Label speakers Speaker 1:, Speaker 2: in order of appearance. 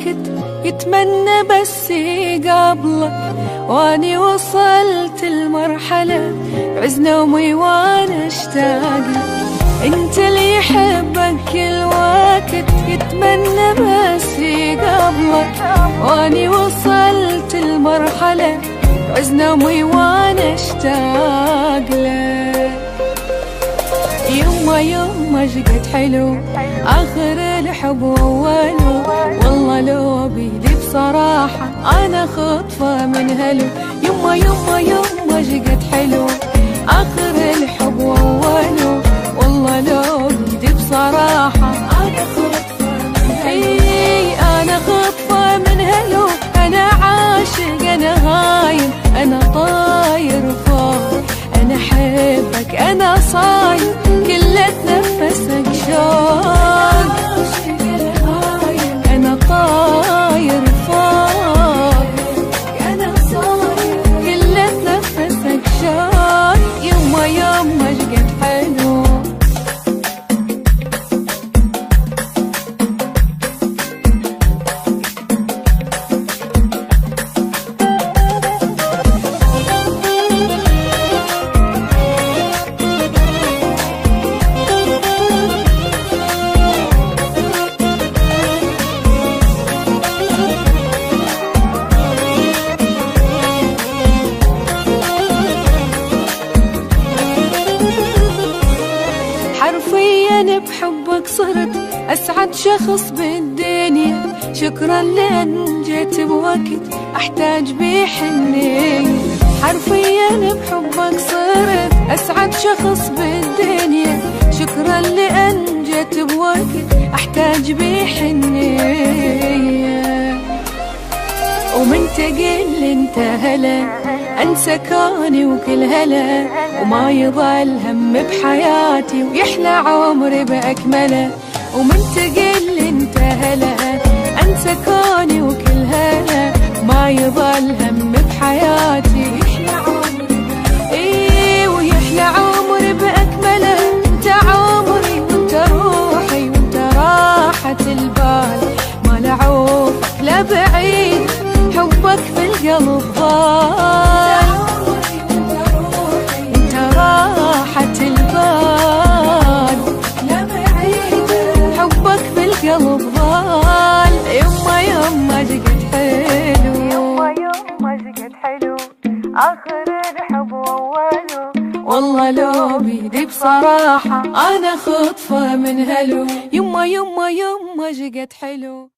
Speaker 1: الوقت يتمنى بس يقابلك، واني وصلت المرحلة بعز نومي وانا اشتاق لك. انت اللي يحبك كل وقت يتمنى بس يقابلك، واني وصلت المرحلة بعز نومي وانا اشتاق لك. يما شقد حلو آخر الحب وأوله، والله لو بيدي بصراحة أنا خطفة من هلو. يما شقد حلو آخر الحب وأوله، والله لو بيدي بصراحة أنا خطفة من هلو. أنا خطفة من هلو، أنا عاشق أنا هايم أنا طاير فوق، أنا حبك أنا صايم كل اتنفسك شوق، أنا طاير فوق أنا صايم كل اتنفسك شوق. يما شقد حلو حرفيا بحبك صرت أسعد شخص بالدنيا، شكرا لأن جيت بوقت أحتاج بيه حنية. حرفيا بحبك صرت أسعد شخص بالدنيا، شكرا لأن جيت بوقت أحتاج بيه حنية. ومن تقل انت هلا انسى كوني وكل هلا، وما يضل هم بحياتي ويحلى عمري باكمله. ومن تقل انت هلا انسى كوني وكل هلا، ما يضل هم بحياتي ويحلى عمري ويحلى عمري باكمله. انت عمري وانت روحي وانت راحة البال، ما لعوفك لا بعيد حبك في القلب ضال. انت راحة البال لا بعيد حبك في القلب ضال. يما شقد حلو، يما شقد حلو آخر الحب وأوله، والله لو بيدي بصراحة أنا خطفة من هلو. يما شقد حلو.